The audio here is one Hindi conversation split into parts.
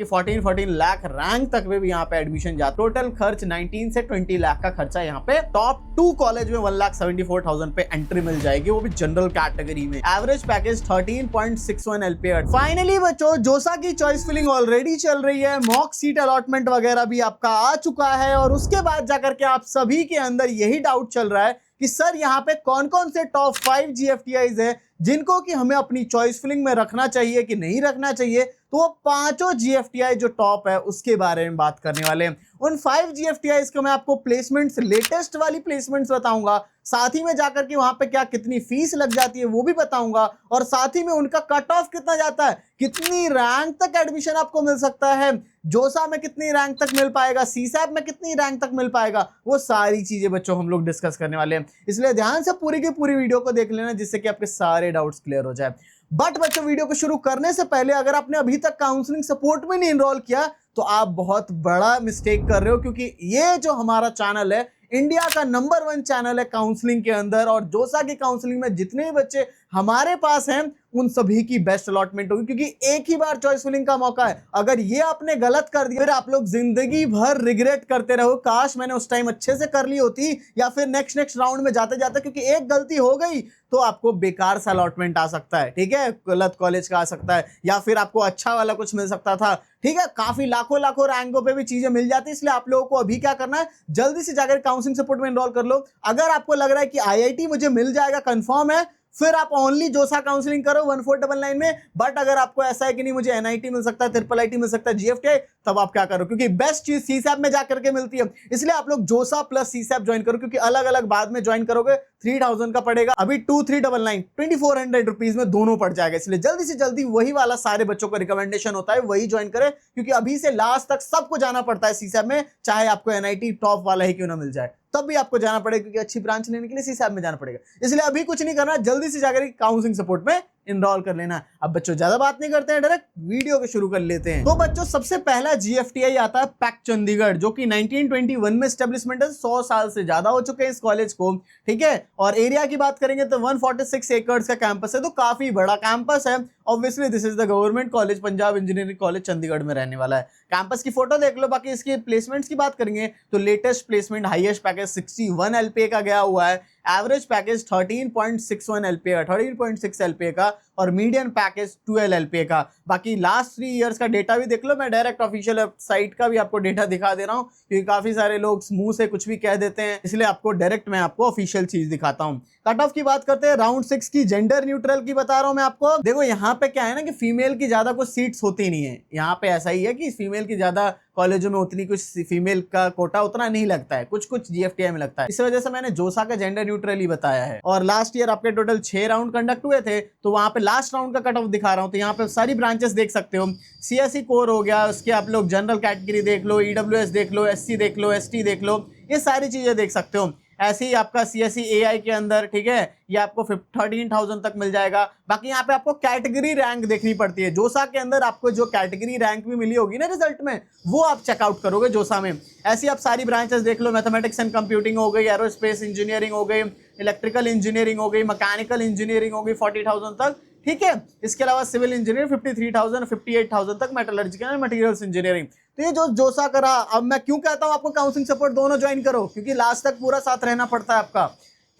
कि 14 लाख रैंक तक में भी यहाँ पे एडमिशन जाता। टोटल खर्च 19 से 20 लाख का खर्चा यहाँ पे टॉप 2 कॉलेज में 1,74,000 पे एंट्री मिल जाएगी, वो भी जनरल कैटेगरी में। Average package 13.61 LPA। फाइनली बच्चों जोसा की चॉइस फिलिंग ऑलरेडी चल रही है, मॉक सीट अलॉटमेंट वगैरह भी आपका आ चुका है और उसके बाद जाकर के आप सभी के अंदर यही डाउट चल रहा है कि सर यहाँ पे कौन कौन से टॉप 5 GFTIs है जिनको कि हमें अपनी चॉइस फिलिंग में रखना चाहिए कि नहीं रखना चाहिए। तो वो पांचों GFTI जो टॉप है उसके बारे में बात करने वाले हैं। उन 5 GFTIs को मैं आपको प्लेसमेंट्स, लेटेस्ट वाली प्लेसमेंट्स बताऊंगा, साथ ही में जाकर के वहां पे क्या कितनी फीस लग जाती है वो भी बताऊंगा, और साथ ही में उनका कट ऑफ कितना जाता है, कितनी रैंक तक एडमिशन आपको मिल सकता है, जोसा में कितनी रैंक तक मिल पाएगा, सीसैप में कितनी रैंक तक मिल पाएगा, वो सारी चीजें बच्चों हम लोग डिस्कस करने वाले हैं। इसलिए ध्यान से पूरी की पूरी वीडियो को देख लेना जिससे कि आपके सारे डाउट्स क्लियर हो जाए। बट बच्चों वीडियो को शुरू करने से पहले अगर आपने अभी तक काउंसलिंग सपोर्ट में नहीं इनरोल किया तो आप बहुत बड़ा मिस्टेक कर रहे हो, क्योंकि ये जो हमारा चैनल है इंडिया का नंबर 1 चैनल है काउंसलिंग के अंदर, और जोसा की काउंसलिंग में जितने भी बच्चे हमारे पास हैं उन सभी की बेस्ट अलॉटमेंट होगी, क्योंकि एक ही बार चॉइस फिलिंग का मौका है। अगर ये आपने गलत कर दिया फिर आप लोग जिंदगी भर रिग्रेट करते रहो, काश मैंने उस टाइम अच्छे से कर ली होती, या फिर नेक्स्ट राउंड में जाते जाते क्योंकि एक गलती हो गई तो आपको बेकार सा अलॉटमेंट आ सकता है, ठीक है, गलत कॉलेज का आ सकता है, या फिर आपको अच्छा वाला कुछ मिल सकता था, ठीक है, काफी लाखों रैंकों पे भी चीजें मिल जाती है। इसलिए आप लोगों को अभी क्या करना है, जल्दी से जाकर काउंसलिंग सपोर्ट में एनरोल कर लो। अगर आपको लग रहा है कि IIT मुझे मिल जाएगा कंफर्म है, फिर आप ओनली जोसा काउंसलिंग करो 1499 में। बट अगर आपको ऐसा है कि नहीं मुझे NIT मिल सकता है, IIIT मिल सकता है, GFTI, तब आप क्या करो, क्योंकि बेस्ट चीज सीसैप में जाकर के मिलती है। इसलिए आप लोग जोसा प्लस सीसैप ज्वाइन करो, क्योंकि अलग अलग बाद में ज्वाइन करोगे 3000 का पड़ेगा, अभी 2399 2400 रुपीज में दोनों पड़ जाएगा। इसलिए जल्दी से जल्दी वही वाला सारे बच्चों को रिकमेंडेशन होता है वही ज्वाइन करें, क्योंकि अभी से लास्ट तक सबको जाना पड़ता है सीसैप में, चाहे आपको NIT टॉप वाला ही क्यों ना मिल जाए, तब भी आपको जाना पड़ेगा, क्योंकि अच्छी ब्रांच लेने के लिए सीसैप में जाना पड़ेगा। इसलिए अभी कुछ नहीं करना, जल्दी से जाकर काउंसलिंग सपोर्ट में इनरोल कर लेना। अब बच्चों ज्यादा बात नहीं करते हैं, डायरेक्ट वीडियो को शुरू कर लेते हैं। तो बच्चों सबसे पहला GFTI आता है पैक चंडीगढ़, जो कि 1921 में एस्टेब्लिशमेंट है, 100 साल से ज्यादा हो चुके हैं इस कॉलेज को, ठीक है। और एरिया की बात करेंगे तो 146 एकड़ का कैंपस है, तो काफी बड़ा कैंपस है। Obviously this is the government college, Punjab engineering college Chandigarh में रहने वाला है। कैंपस की फोटो देख लो। बाकी इसकी प्लेसमेंट्स की बात करेंगे तो latest placement highest package 61 LPA का गया हुआ है, एवरेज पैकेज 13.61 LPA 13.6 LPA का, और मीडियन पैकेज 12 LPA का। बाकी लास्ट 3 इयर्स का डेटा भी देख लो, मैं डायरेक्ट ऑफिशियल वेबसाइट का भी आपको डेटा दिखा दे रहा हूं, क्योंकि काफी सारे लोग मुंह से कुछ भी कह देते हैं, इसलिए आपको डायरेक्ट मैं आपको ऑफिशियल चीज दिखाता हूं। कट ऑफ की बात करते हैं, राउंड 6 की जेंडर न्यूट्रल की बता रहा हूं मैं आपको। देखो यहाँ पे क्या है ना कि फीमेल की ज्यादा कुछ सीट्स होती नहीं है, यहाँ पे ऐसा ही है कि फीमेल की ज्यादा कॉलेजों में उतनी कुछ फीमेल का कोटा उतना नहीं लगता है, कुछ कुछ GFTI में लगता है, इस वजह से मैंने जोसा का जेंडर न्यूट्रल ही बताया है। और लास्ट ईयर आपके टोटल 6 राउंड कंडक्ट हुए थे, तो वहां पे लास्ट राउंड का कट ऑफ दिखा रहा हूं, तो यहाँ पे सारी ब्रांचेस देख सकते हो। CSE कोर हो गया, उसके आप लोग जनरल कैटेगरी देख लो, EWS देख लो, SC देख लो, ST देख लो, ये सारी चीजें देख सकते हो। ऐसे ही आपका CSE AI के अंदर, ठीक है, ये आपको 13,000 तक मिल जाएगा। बाकी यहाँ पे आपको कैटेगरी रैंक देखनी पड़ती है, जोसा के अंदर आपको जो कैटेगरी रैंक भी मिली होगी ना रिजल्ट में, वो आप चेकआउट करोगे जोसा में। ऐसे आप सारी ब्रांचेस देख लो, मैथमेटिक्स एंड कंप्यूटिंग हो गई, एरोस्पेस इंजीनियरिंग हो गई, इलेक्ट्रिकल इंजीनियरिंग हो गई, मैकेनिकल इंजीनियरिंग हो गई 40,000 तक, ठीक है। इसके अलावा सिविल इंजीनियरिंग 53,000 58,000 तक, मेटलर्जिकल एंड मटेरियल्स इंजीनियरिंग। तो ये जो जोसा करा, अब मैं क्यों कहता हूं आपको काउंसलिंग सपोर्ट दोनों ज्वाइन करो, क्योंकि लास्ट तक पूरा साथ रहना पड़ता है आपका।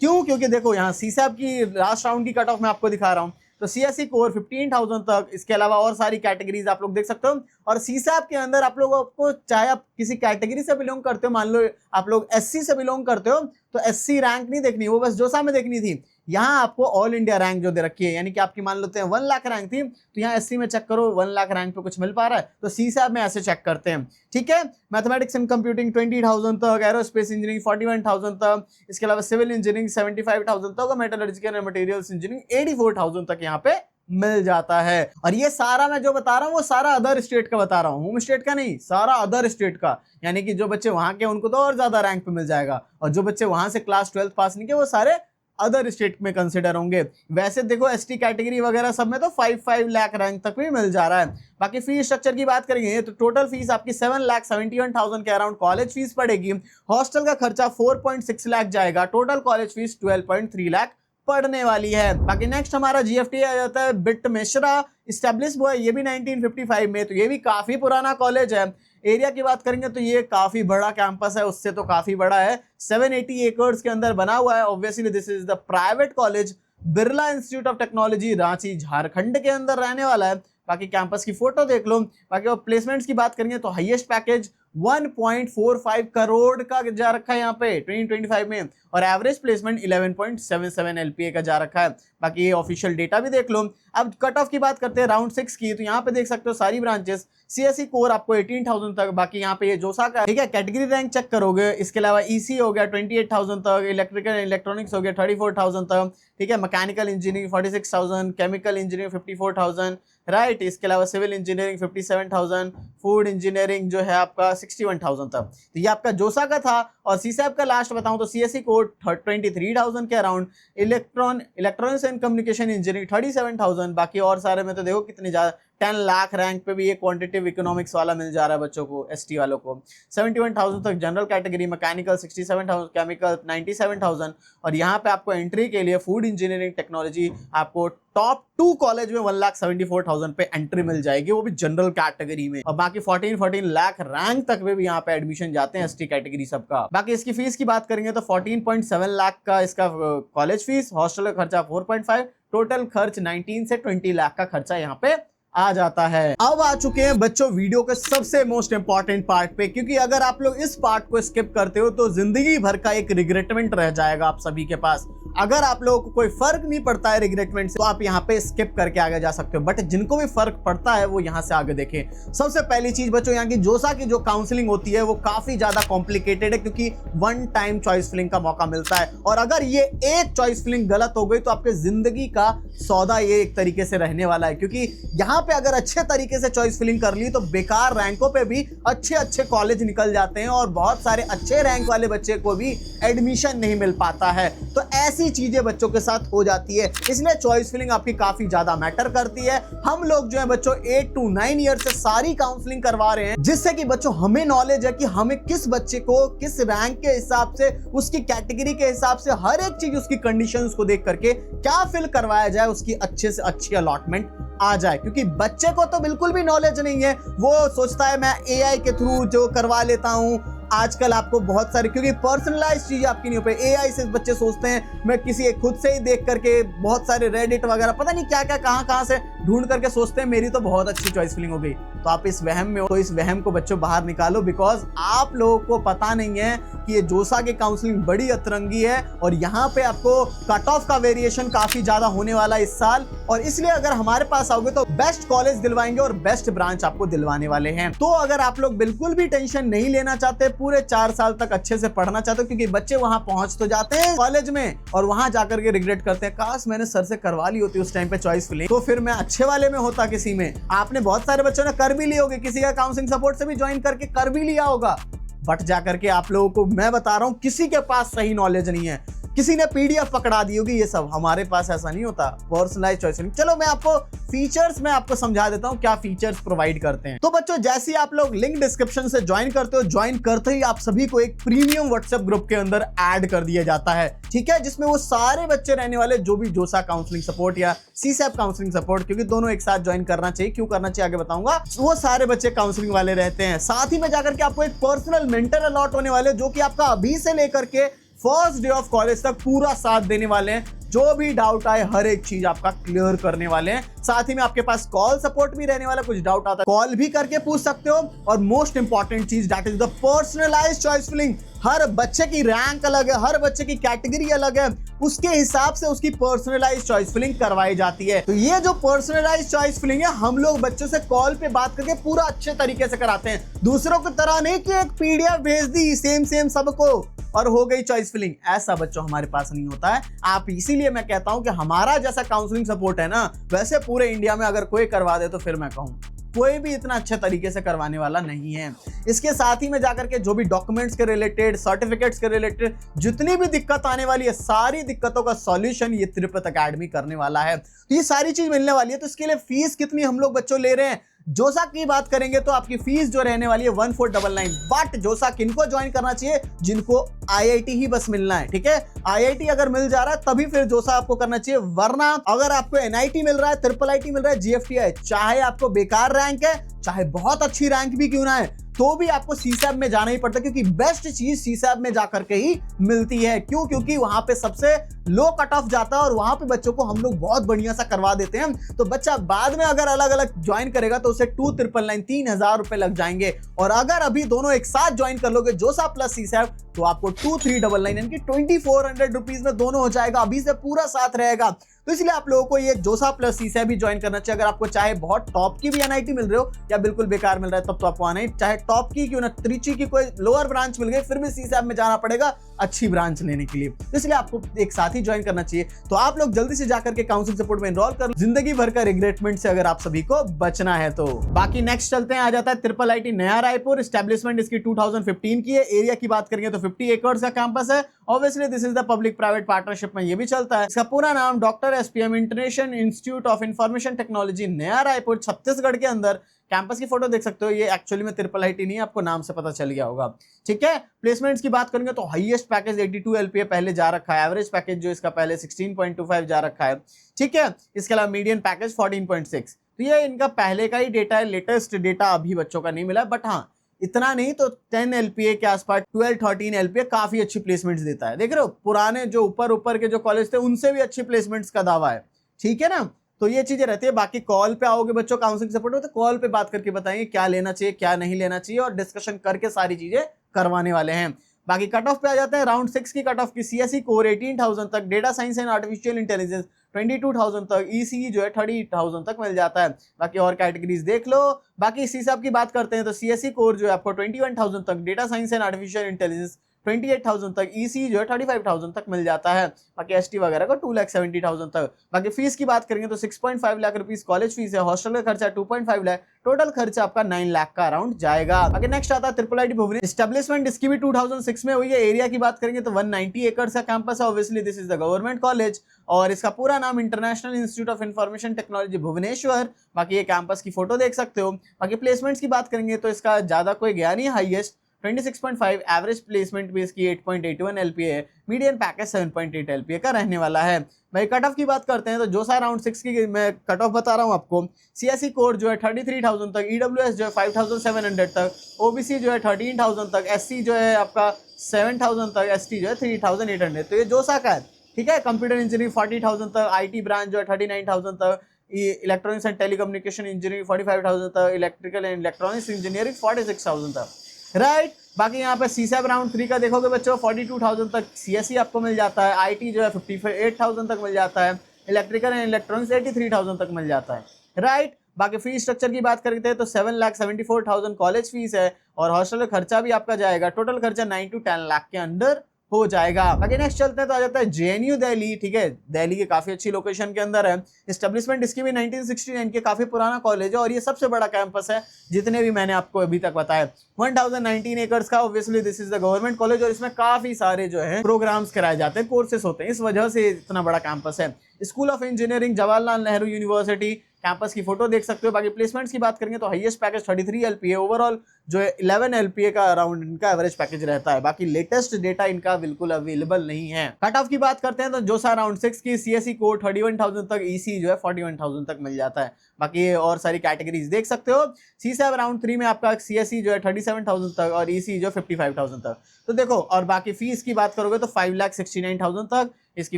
क्यों? क्योंकि देखो यहाँ सीसैप की लास्ट राउंड की कट ऑफ मैं आपको दिखा रहा हूँ, तो CSE कोर 15,000 तक, इसके अलावा और सारी कैटेगरीज आप लोग देख सकते हो। और सीसैप के अंदर आप लोगों को, चाहे आप किसी कैटेगरी से बिलोंग करते हो, मान लो आप लोग SC से बिलोंग करते हो, तो SC रैंक नहीं देखनी, वो बस जोसा में देखनी थी। यहाँ आपको ऑल इंडिया रैंक जो दे रखी है, यानी कि आपकी मान लेते हैं 1 लाख रैंक थी, तो यहाँ SC में चेक करो 1 लाख रैंक पे कुछ मिल पा रहा है, तो सीसैप में ऐसे चेक करते हैं, ठीक है। मैथमेटिक्स एंड कंप्यूटिंग 20,000 तक, एरोस्पेस इंजीनियरिंग 41,000 तक, इसके अलावा सिविल इंजीनियरिंग 75,000 तक, और मेटलर्जिकल एंड मटेरियल्स इंजीनियरिंग 84,000 तक यहाँ पे मिल जाता है। और ये सारा मैं जो बता रहा हूँ वो सारा अदर स्टेट का बता रहा हूँ, होम स्टेट का नहीं, सारा अदर स्टेट का। यानी कि जो बच्चे वहां के उनको तो और ज्यादा रैंक पे मिल जाएगा, और जो बच्चे वहां से क्लास 12 पास नहीं किए वो सारे अदर स्टेट में कंसिडर होंगे। वैसे देखो ST कैटेगरी वगैरह सब में तो 5 लाख रैंक तक भी मिल जा रहा है। बाकी फीस स्ट्रक्चर की बात करेंगे तो टोटल फीस आपकी 7,71,000 के अराउंड कॉलेज फीस पड़ेगी। हॉस्टल का खर्चा 4.6 लाख जाएगा, टोटल कॉलेज फीस 12.3 लाख पढ़ने वाली है। बाकी नेक्स्ट हमारा जीएफटी आ जाता है बिट मिश्रा, स्टैब्लिश हुआ है ये भी 1955 में, तो ये भी काफी पुराना कॉलेज है। एरिया की बात करेंगे तो ये काफी बड़ा कैंपस है, उससे तो काफी बड़ा है, 780 एकर्स के अंदर बना हुआ है। Obviously this is the private college, Birla institute of technology, Ranchi Jharkhand के अंदर रहने वाला है। बाकी कैंपस की फोटो देख लो। बाकी और प्लेसमेंट्स की बात करेंगे तो हाईएस्ट पैकेज 1.45 करोड़ का जा रखा है यहाँ पे 2025 में, और एवरेज प्लेसमेंट 11.77 LPA का जा रखा है। बाकी ये ऑफिशियल डेटा भी देख लो। अब कट ऑफ की बात करते हैं राउंड 6 की, तो यहाँ पे देख सकते हो सारी ब्रांचेस, CSE कोर आपको 18,000 तक, बाकी यहाँ पे ये जोसा का, ठीक है, कैटेगरी रैंक चेक करोगे। इसके अलावा EC हो गया 28,000 तक, इलेक्ट्रिकल इलेक्ट्रॉनिक्स हो गया 34,000 तक, ठीक है, mechanical engineering 46,000, chemical engineering 54,000, right. इसके अलावा सिविल इंजीनियरिंग 57,000, फूड इंजीनियरिंग जो है आपका 61,000 तक। तो ये आपका जोसा का था। और CSAP का लास्ट बताऊं तो CSE कोड 23,000 के around, electronics and communication engineering 37,000। बाकी और सारे में तो देखो कितने ज्यादा, 10 लाख रैंक पे भी ये क्वांटिटेटिव इकोनॉमिक्स वाला मिल जा रहा है बच्चों को, ST वालों को 71,000 तक जनरल कैटेगरी, मैकेनिकल 67,000, केमिकल 97,000। और यहाँ पे आपको एंट्री के लिए फूड इंजीनियरिंग टेक्नोलॉजी आपको टॉप 2 कॉलेज में 1,74,000 पे एंट्री मिल जाएगी, वो भी जनरल कैटेगरी में। और बाकी 14 लाख रैंक तक में भी यहाँ पे एडमिशन जाते हैं ST कैटेगरी सबका। बाकी इसकी फीस की बात करेंगे तो 14.7 लाख का इसका कॉलेज फीस, हॉस्टल का खर्चा 4.5, टोटल खर्च 19 से 20 लाख का खर्चा यहाँ पे आ जाता है। अब आ चुके हैं बच्चों वीडियो के सबसे मोस्ट इंपॉर्टेंट पार्ट पे, क्योंकि अगर आप लोग इस पार्ट को स्किप करते हो तो जिंदगी भर का एक रिग्रेटमेंट रह जाएगा आप सभी के पास। अगर आप लोगों को कोई फर्क नहीं पड़ता है रिग्रेटमेंट से तो आप यहाँ पे स्किप करके आगे जा सकते हो, बट जिनको भी फर्क पड़ता है वो यहाँ से आगे देखें। सबसे पहली चीज बच्चों, यहाँ की जोसा की जो काउंसलिंग होती है वो काफी ज्यादा कॉम्प्लिकेटेड है, क्योंकि 1 टाइम चॉइस फिलिंग का मौका मिलता है, और अगर ये एक चॉइस फिलिंग गलत हो गई तो आपके जिंदगी का सौदा ये एक तरीके से रहने वाला है। क्योंकि यहाँ पे अगर अच्छे तरीके से चॉइस फिलिंग कर ली तो बेकार रैंकों पे भी अच्छे अच्छे कॉलेज निकल जाते हैं, और बहुत सारे अच्छे रैंक वाले बच्चे को भी एडमिशन नहीं मिल पाता है। तो ऐसी चीजें बच्चों के साथ हो जाती है, इसलिए चॉइस फिलिंग आपकी काफी ज्यादा मैटर करती है। हम लोग जो है बच्चों 8 to 9 ईयर से सारी काउंसलिंग करवा रहे हैं, जिससे कि बच्चों हमें नॉलेज है कि हमें किस बच्चे को किस रैंक के हिसाब से, उसकी कैटेगरी के हिसाब से, हर एक चीज उसकी कंडीशंस को देख करके क्या फिल करवाया जाए, उसकी अच्छे से अच्छी अलॉटमेंट आ जाए। क्योंकि बच्चे को तो बिल्कुल भी नॉलेज नहीं है, वो सोचता है मैं AI के थ्रू जो करवा लेता हूं। आजकल आपको बहुत सारे, क्योंकि पर्सनलाइज चीजें आपकी नहीं हो पाई, AI से बच्चे सोचते हैं मैं किसी खुद से ही देख करके बहुत सारे रेडिट वगैरह पता नहीं क्या क्या कहां से ढूंढ करके सोचते हैं मेरी तो बहुत अच्छी चॉइस फिलिंग हो गई। तो आप इस वहम में हो, तो इस वहम को बच्चों बाहर निकालो, बिकॉज आप लोगों को पता नहीं है कि ये जोसा की काउंसलिंग बड़ी अतरंगी है, और यहाँ पे आपको कट ऑफ का वेरिएशन काफी ज्यादा होने वाला है इस साल। और इसलिए अगर हमारे पास आओगे तो बेस्ट कॉलेज दिलवाएंगे और बेस्ट ब्रांच आपको दिलवाने वाले हैं। तो अगर आप लोग बिल्कुल भी टेंशन नहीं लेना चाहते, पूरे 4 साल तक अच्छे से पढ़ना चाहते हो, क्योंकि बच्चे वहां पहुंच तो जाते हैं कॉलेज में और वहां जाकर के रिग्रेट करते हैं, काश मैंने सर से करवा ली होती उस टाइम पे चॉइस फिलिंग, तो फिर मैं अच्छे वाले में होता किसी में। आपने बहुत सारे बच्चों ने कर भी लिए होंगे, किसी का काउंसलिंग सपोर्ट से भी ज्वाइन करके कर भी लिया होगा, बट जाकर के आप लोगों को मैं बता रहा हूं किसी के पास सही नॉलेज नहीं है, किसी ने PDF पकड़ा दी होगी, ये सब हमारे पास ऐसा नहीं होता। पर्सनलाइज चॉइस फिलिंग, चलो मैं आपको फीचर्स में आपको समझा देता हूं क्या फीचर्स प्रोवाइड करते हैं। तो बच्चों जैसे ही आप लोग लिंक डिस्क्रिप्शन से ज्वाइन करते हो, ज्वाइन करते ही आप सभी को एक प्रीमियम व्हाट्सएप ग्रुप के अंदर ऐड कर दिया जाता है, ठीक है, जिसमें वो सारे बच्चे रहने वाले जो भी जोसा काउंसलिंग सपोर्ट या CSAP काउंसलिंग सपोर्ट, क्योंकि दोनों एक साथ ज्वाइन करना चाहिए, क्यों करना चाहिए आगे बताऊंगा, वो सारे बच्चे काउंसलिंग वाले रहते हैं। साथ ही में जाकर के आपको एक पर्सनल मेंटर अलॉट होने वाले, जो कि आपका अभी से लेकर के फर्स्ट डे ऑफ कॉलेज तक पूरा साथ देने वाले हैं, जो भी डाउट आए हर एक चीज आपका क्लियर करने वाले हैं। साथ ही में आपके पास कॉल सपोर्ट भी रहने वाला, कुछ डाउट आता है कॉल भी करके पूछ सकते हो। और मोस्ट इंपॉर्टेंट चीज that is the personalised choice filling. हर बच्चे की रैंक अलग है, हर बच्चे की कैटेगरी अलग है, उसके हिसाब से उसकी पर्सनलाइज्ड चॉइस फिलिंग करवाई जाती है। तो ये जो पर्सनलाइज्ड चॉइस फिलिंग है, हम लोग बच्चों से कॉल पे बात करके पूरा अच्छे तरीके से कराते हैं, दूसरों की तरह नहीं कि एक PDF भेज दी सेम सबको और हो गई चॉइस फिलिंग, ऐसा बच्चों हमारे पास नहीं होता है। आप इसीलिए मैं कहता हूं कि हमारा जैसा काउंसलिंग सपोर्ट है ना, वैसे पूरे इंडिया में अगर कोई करवा दे तो फिर मैं कहूं कोई भी इतना अच्छे तरीके से करवाने वाला नहीं है। इसके साथ ही में जाकर के जो भी डॉक्यूमेंट्स के रिलेटेड, सर्टिफिकेट्स के रिलेटेड जितनी भी दिक्कत आने वाली है, सारी दिक्कतों का सॉल्यूशन ये त्रिपत एकेडमी करने वाला है। तो ये सारी चीज मिलने वाली है। तो इसके लिए फीस कितनी हम लोग बच्चों ले रहे हैं, जोसा की बात करेंगे तो आपकी फीस जो रहने वाली है 1499। बट जोसा किनको ज्वाइन करना चाहिए? जिनको आईआईटी ही बस मिलना है, ठीक है। आईआईटी अगर मिल जा रहा है तभी फिर जोसा आपको करना चाहिए, वरना अगर आपको एनआईटी मिल रहा है, ट्रिपल आईटी मिल रहा है, जीएफटीआई, चाहे आपको बेकार रैंक है, चाहे बहुत अच्छी रैंक भी क्यों ना है, तो भी आपको सीसैब में जाना ही पड़ता है, क्योंकि बेस्ट चीज सीसैब में जाकर के ही मिलती है। क्यों? क्योंकि वहां पे सबसे लो कट ऑफ जाता है और वहां पे बच्चों को हम लोग बहुत बढ़िया सा करवा देते हैं। तो बच्चा बाद में अगर अलग अलग ज्वाइन करेगा तो उसे 2999 3000 रुपए लग जाएंगे। और अगर अभी दोनों एक साथ ज्वाइन कर लोगे, जोसा प्लस सीसैब, तो आपको 2399 यानी कि 2400 रुपीज में दोनों हो जाएगा। अभी से पूरा साथ रहेगा। तो इसलिए आप लोगों को ये जोसा प्लस सीसैब भी ज्वाइन करना चाहिए। अगर आपको चाहे बहुत टॉप की भी एनआईटी मिल रही हो या बिल्कुल बेकार मिल रहा है, तब तो आपको आना ही, चाहे टॉप की क्यों ना, त्रिची की कोई लोअर ब्रांच मिल गई, फिर भी सीसैब में जाना पड़ेगा अच्छी ब्रांच लेने के लिए। तो इसलिए आपको एक साथ ही ज्वाइन करना चाहिए। तो आप लोग जल्दी से जाकर के काउंसलिंग सपोर्ट में एनरोल कर, जिंदगी भर का रिग्रेटमेंट से अगर आप सभी को बचना है तो। बाकी नेक्स्ट चलते हैं, आ जाता है ट्रिपल आईटी नया रायपुर। एस्टेब्लिशमेंट इसकी 2015 की है। एरिया की बात करेंगे तो 50 एकड़ का कैंपस है। Obviously this is the public private partnership में ये भी चलता है। इसका पूरा नाम doctor SPM international Institute of Information technology नया रायपुर छत्तीसगढ़ के अंदर। कैंपस की फोटो देख सकते हो, ये एक्चुअली में ट्रिपल आईटी नहीं है, आपको नाम से पता चल गया होगा, ठीक है। प्लेसमेंट्स की बात करेंगे तो हाईएस्ट पैकेज 82 एलपीए पहले जा रखा है। एवरेज पैकेज जो इसका पहले 16.25 जा रखा है, ठीक है। इसके अलावा मीडियन पैकेज 14.6। तो ये इनका पहले का ही डेटा है, लेटेस्ट डेटा अभी बच्चों का नहीं मिला। बट हाँ, इतना नहीं तो 10 एलपीए के आसपास, 12-13 एलपीए काफी अच्छी प्लेसमेंट्स देता है। देख रहे हो, पुराने जो ऊपर के जो कॉलेज थे उनसे भी अच्छी प्लेसमेंट्स का दावा है, ठीक है ना। तो ये चीजें रहती है। बाकी कॉल पे आओगे बच्चों काउंसलिंग सपोर्ट में, तो कॉल पे बात करके बताएंगे क्या लेना चाहिए क्या नहीं लेना चाहिए, और डिस्कशन करके सारी चीजें करवाने वाले हैं। बाकी कट ऑफ पे आ जाते हैं। राउंड 6 की कट ऑफ की सीएसई कोर 18,000 तक, data science and artificial intelligence 22,000 तक, ईसीई जो है 30,000 तक मिल जाता है। बाकी और कैटेगरीज देख लो। बाकी सीसैब की बात करते हैं तो सीएसई कोर जो है आपको 21,000 तक, data science and artificial intelligence 28,000 तक, ईसी जो है 35,000 तक मिल जाता है। बाकी एसटी वगैरह को 2,70,000 तक। बाकी फीस की बात करेंगे तो 6.5 लाख रुपीस कॉलेज फीस है। हॉस्टल का खर्चा 2.5 लाख, टोटल खर्चा आपका 9 लाख का अराउंड जाएगा। बाकी नेक्स्ट आता है ट्रिपल आईटी भुवनेश्वर। एस्टेब्लिशमेंट इसकी भी 2006 में हुई है। एरिया की बात करेंगे तो 190 एकड़ का कैंपस है। Obviously this is the government college और इसका पूरा नाम International Institute of Information Technology Bhubaneswar. बाकी ये कैंपस की फोटो देख सकते हो। बाकी प्लेसमेंट्स की बात करेंगे तो इसका ज्यादा कोई गया नहीं, हाईएस्ट 26.5, एवरेज प्लेसमेंट भी इसकी 8.81 एलपीए है। मीडियन पैकेज 7.8 एलपीए का रहने वाला है। भाई कट ऑफ की बात करते हैं तो जोसा राउंड 6 की मैं कट ऑफ बता रहा हूं आपको। सीएसई कोर जो है 33,000 तक, ईडब्ल्यूएस जो है 5,700 तक, ओबीसी जो है 13,000 तक, एससी जो है आपका 7,000 तक, एसटी जो है 3,800। तो ये जोसा का है, ठीक है। कंप्यूटर इंजीनियरिंग 40,000 तक, आईटी ब्रांच जो है 39,000 तक, इलेक्ट्रॉनिक्स एंड टेलीकम्युनिकेशन इंजीनियरिंग 45,000 तक, इलेक्ट्रिकल एंड इलेक्ट्रॉनिक्स इंजीनियरिंग 46,000 तक, राइट। बाकी यहाँ पे सीसैब राउंड 3 का देखोगे बच्चों 42,000 तक सीएसई आपको मिल जाता है। आईटी जो है 58,000 तक मिल जाता है। इलेक्ट्रिकल एंड इलेक्ट्रॉनिक्स 83,000 तक मिल जाता है, राइट। बाकी फीस स्ट्रक्चर की बात करते हैं तो 7,74,000 कॉलेज फीस है और हॉस्टल का खर्चा भी आपका जाएगा। टोटल खर्चा 9 to 10 लाख के अंदर हो जाएगा। बाकी नेक्स्ट चलते हैं तो आ जाता है जेएनयू दिल्ली, ठीक है। दिल्ली की काफी अच्छी लोकेशन के अंदर है। एस्टेब्लिशमेंट इसकी भी 1969 के काफी पुराना कॉलेज है और ये सबसे बड़ा कैंपस है जितने भी मैंने आपको अभी तक बताया। 1019 एकर्स का। Obviously this is the government college और इसमें काफी सारे जो है प्रोग्राम्स कराए जाते हैं, कोर्सेस होते हैं, इस वजह से इतना बड़ा कैंपस है। School of engineering Jawaharlal Nehru university, campus की फोटो देख सकते हो। बाकी प्लेसमेंट्स की बात करेंगे तो हाईएस्ट पैकेज 33 एलपीए, ओवरऑल जो है 11 एलपीए का अराउंड इनका एवरेज पैकेज रहता है। बाकी लेटेस्ट डेटा इनका बिल्कुल अवेलेबल नहीं है। कट ऑफ की बात करते हैं तो जोसा राउंड 6 की सीएसई कोर 31,000 तक, ईसी जो है 41,000 तक मिल जाता है। बाकी और सारी कैटेगरीज देख सकते हो। सीसैब राउंड 3 में आपका सीएसई जो है 37,000 तक और ईसी जो 55,000 तक। तो देखो, और बाकी फीस की बात करोगे तो 5,69,000 तक इसकी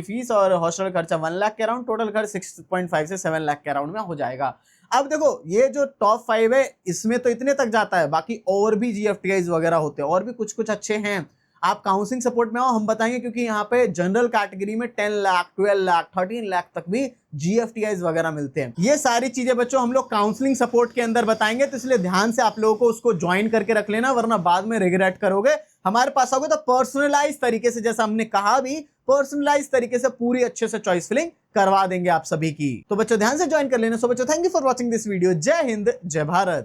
फीस और हॉस्टल खर्चा 1 लाख के अराउंड, टोटल खर्च 6.5 से 7 लाख के अराउंड में हो जाएगा। अब देखो, ये जो टॉप 5 है इसमें तो इतने तक जाता है। बाकी और भी जीएफटीआईज वगैरह होते हैं और भी कुछ कुछ अच्छे हैं। आप काउंसलिंग सपोर्ट में आओ, हम बताएंगे, क्योंकि यहाँ पे जनरल कैटेगरी में 10 लाख 12 लाख 13 लाख तक भी जीएफटीआईज वगैरह मिलते हैं। ये सारी चीजें बच्चों हम लोग काउंसलिंग सपोर्ट के अंदर बताएंगे, तो इसलिए ध्यान से आप लोगों को उसको ज्वाइन करके रख लेना, वरना बाद में रिग्रेट करोगे। हमारे पास आओगे तो पर्सनलाइज तरीके से, जैसा हमने कहा भी, पर्सनलाइज तरीके से पूरी अच्छे से चॉइस फिलिंग करवा देंगे आप सभी की। तो बच्चों ध्यान से ज्वाइन कर लेना। सो बच्चों, thank you for watching this video. जय हिंद, जय भारत।